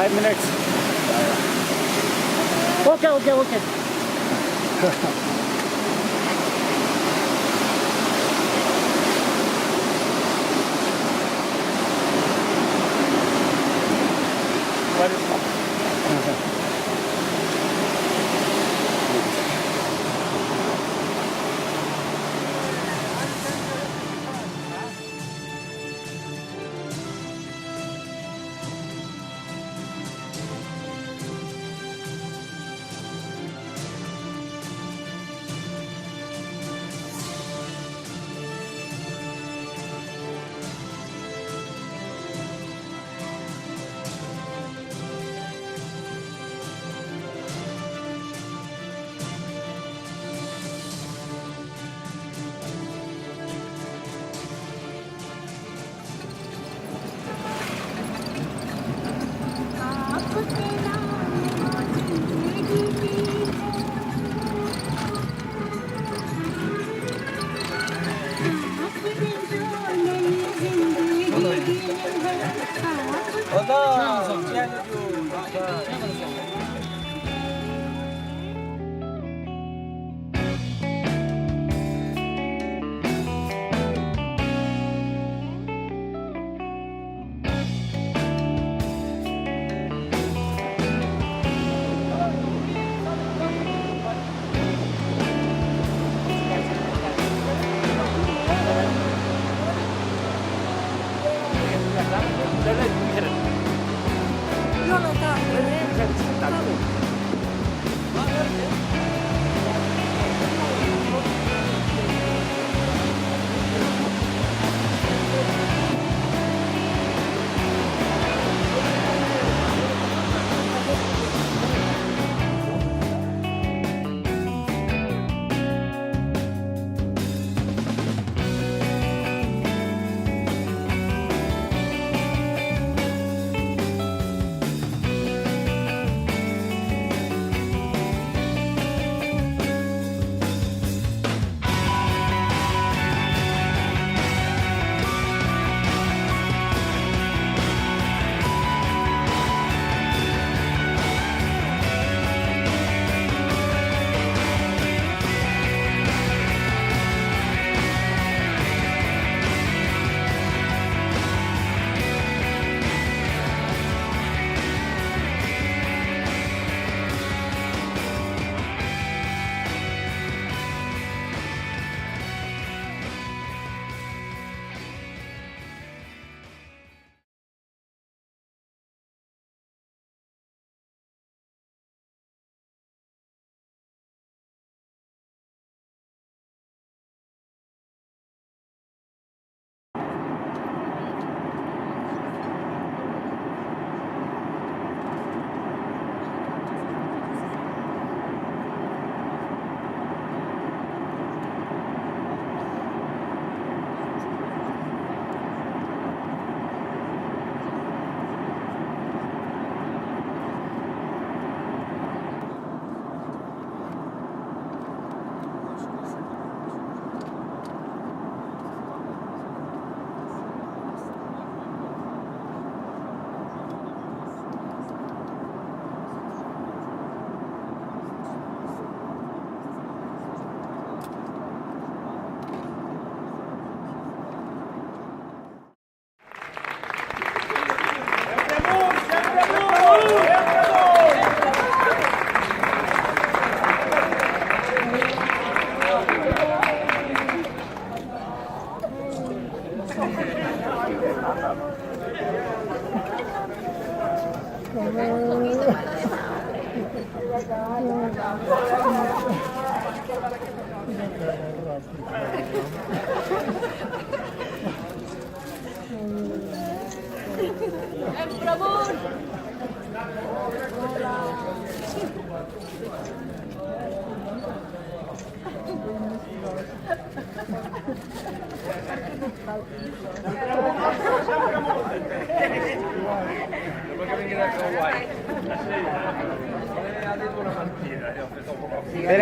5 minutes. Okay. What is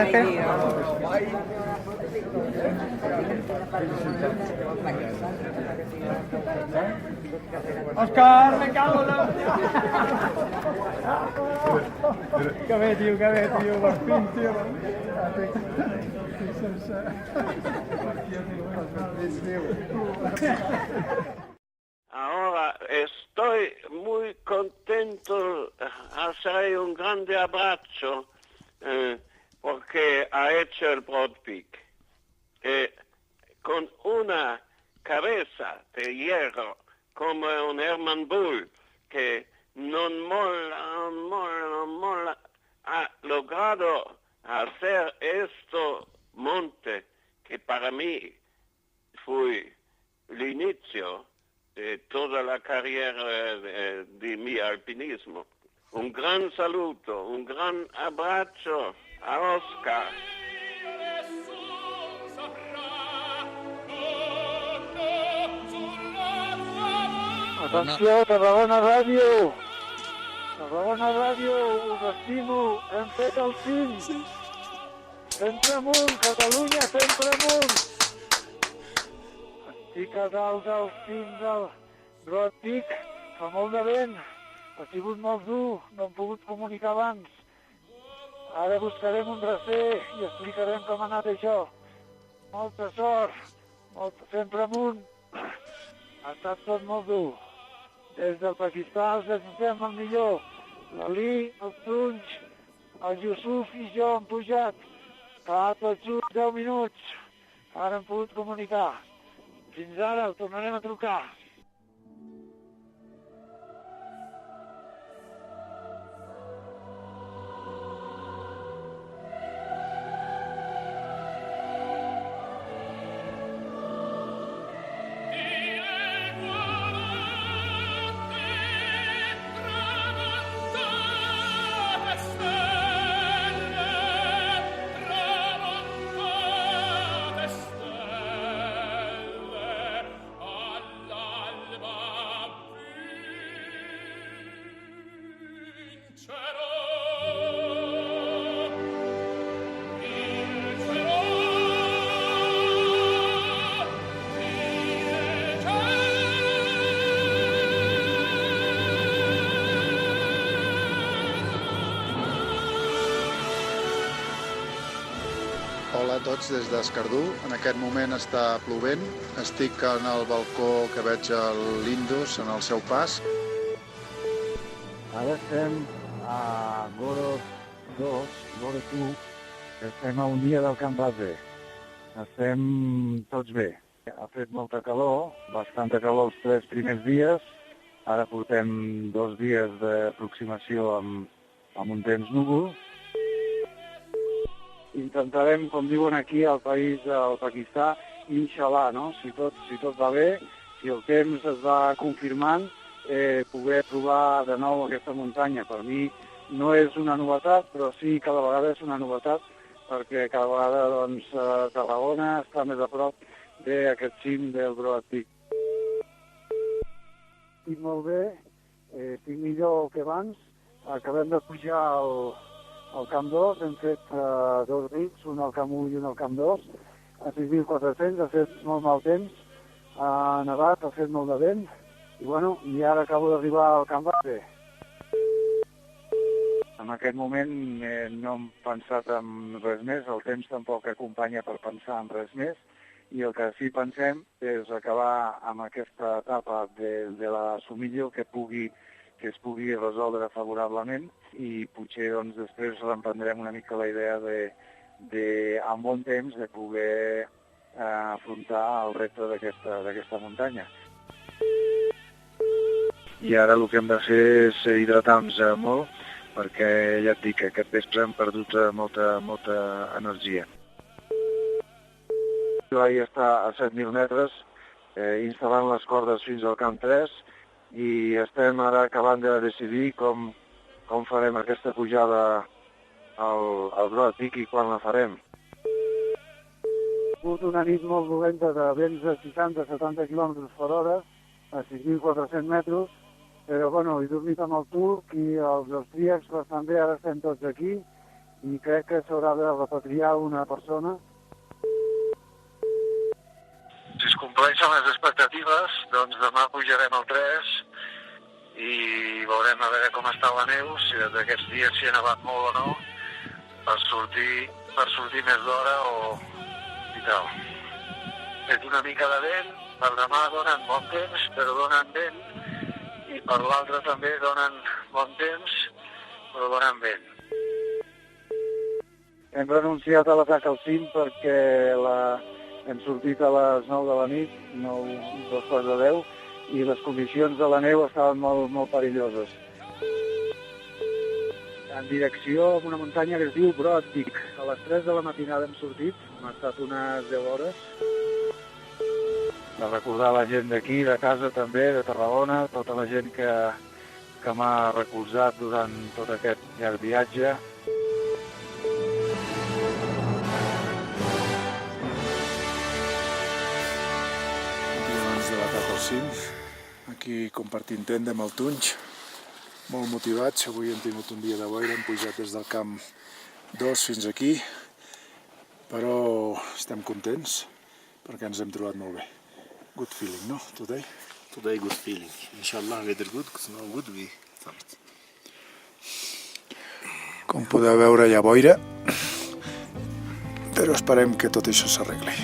Espera. Òscar, me cago en la... Que bé, tio, per fin, tio. Ahora estoy muy contento, haré un grande abrazo porque ha hecho el Broad Peak. Con una cabeza de hierro como un Herman Bull que no mola, ha logrado hacer esto monte que para mí fue el inicio de toda la carrera de mi alpinismo. Un gran saludo, un gran abrazo a Oscar. Atenció, Tarragona Ràdio! Tarragona Ràdio, us estimo, hem fet el cim! Sempre amunt, Catalunya, sempre amunt! Estic a dalt del cim del Broad Peak, fa molt de vent, ha sigut molt dur, no hem pogut comunicar abans. Ara buscarem un recer i explicarem com ha anat això. Molta sort, sempre amunt. Ha estat tot molt dur. Des del Pakistan els desitgem el millor. L'Ali, el Tunj, el Yusuf i jo hem pujat. Fa tot just 10 minuts. Ara hem pogut comunicar. Fins ara, el tornarem a trucar. Hola a tots des d'Escardú. En aquest moment està plovent. Estic en el balcó que veig a l'Indus en el seu pas. Ara estem a Goro 2, Goro 2, estem a un dia del Camp Base. Estem tots bé. Ha fet molta calor, bastanta calor els 3 primers dies. Ara portem 2 dies d'aproximació amb un temps núvol. Intentarem, com diuen aquí al país, al Pakistan, inshallah, no? Si tot va bé, si el temps es va confirmant, poder provar de nou aquesta muntanya. Per mi no és una novetat, però sí cada vegada és una novetat, perquè cada vegada doncs, Tarragona està més a prop d'aquest cim del Broad Peak. Estic molt bé, estic millor que abans. Acabem de pujar al Camp 2, hem fet 2 rics, un al Camp 1 i un al Camp 2, a 6.400, ha fet molt mal temps, ha nevat, ha fet molt de vent, i ara acabo d'arribar al Camp Base. En aquest moment no hem pensat en res més, el temps tampoc acompanya per pensar en res més, i el que sí pensem és acabar amb aquesta etapa de la Sumillo que es pugui resoldre favorablement i potser doncs, després reemprendrem una mica la idea amb bon temps de poder afrontar el repte d'aquesta muntanya. I ara el que hem de fer és hidratar-nos molt, perquè ja et dic que aquest vespre hem perdut molta energia. Ahir està a 7.000 metres, instal·lant les cordes fins al Camp 3, i estem ara acabant de decidir com farem aquesta pujada al Broad Peak i quan la farem. Ha hagut una nit molt dolenta de vents de 60-70 km per hora a 6.400 metres, però he dormit amb el turc i els austríacs bastant bé, ara estem tots aquí i crec que s'haurà de repatriar una persona. compleixen les expectatives, doncs demà pujarem al 3 i veurem a veure com està la neu, si d'aquests dies s'hi ha nevat molt o no, per sortir més d'hora i tal. És una mica de vent, per demà donen bon temps, però donen vent, i per l'altre també donen bon temps, però donen vent. Hem renunciat a l'atac al cim perquè hem sortit a les 9 de la nit, 9:45, i les condicions de la neu estaven molt perilloses. En direcció a una muntanya que es diu Bròtic. A les 3 de la matinada hem sortit, hem estat unes 10 hores. De recordar la gent d'aquí, de casa també, de Tarragona, tota la gent que m'ha recolzat durant tot aquest llarg viatge. Abans de l'atac al cim, aquí compartint tenda amb el Tunx, molt motivats. Avui hem tingut un dia de boira, hem pujat des del camp 2 fins aquí, però estem contents perquè ens hem trobat molt bé. Good feeling, no? Today? Today good feeling. Inshallah weather good, because no good we start. Com podeu veure hi ha boira, però esperem que tot això s'arregli.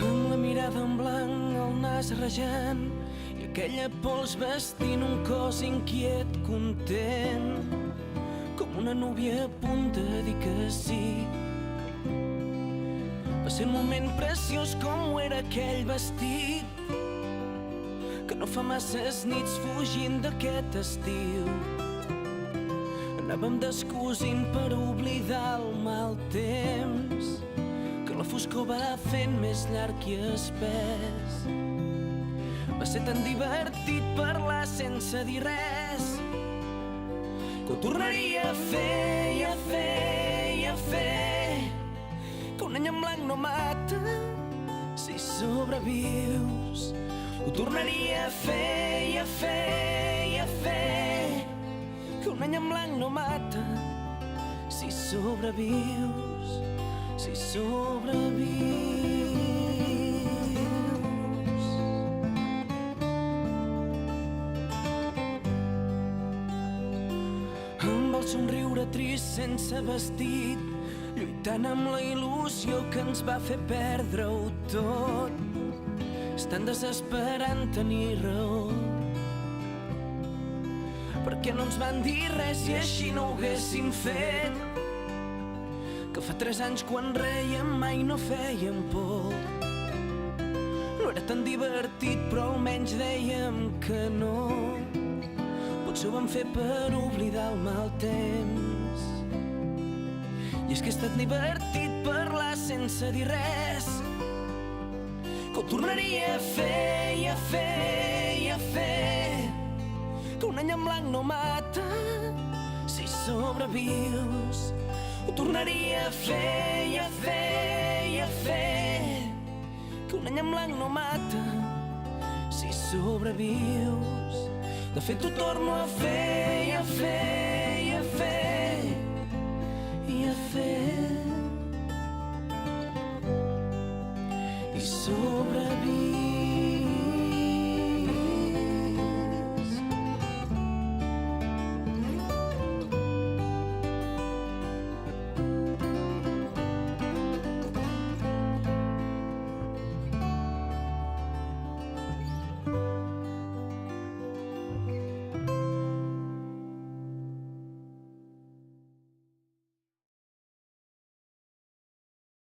Amb la mirada en blanc, el nas rajant i aquella pols vestint un cos inquiet, content, com una núvia a punt de dir que sí. Va ser un moment preciós com ho era aquell vestit, que no fa masses nits fugint d'aquest estiu. Anàvem descosint per oblidar el mal temps, que la foscor va fent més llarg i espès. Va ser tan divertit parlar sense dir res, que ho tornaria a fer i a fer i a fer. Que un any en blanc no mata si sobrevius. Ho tornaria a fer i a fer i a fer. Que un any en blanc no mata si sobrevius. Si sobrevius. Amb el somriure trist sense vestit, lluitant amb la il·lusió que ens va fer perdre-ho tot. És tan desesperant tenir raó, perquè no ens van dir res i així no ho haguéssim fet. Que fa 3 anys quan rèiem mai no fèiem por. No era tan divertit però almenys dèiem que no. Potser ho vam fer per oblidar el mal temps. I és que ha estat divertit parlar sense dir res, que ho tornaria a fer i a fer i a fer. Que un any en blanc no mata si sobrevius. Ho tornaria a fer i a fer i a fer. Que un any en blanc no mata si sobrevius. De fet ho torno a fer i a fer i a fer i a fer. I sobrevius.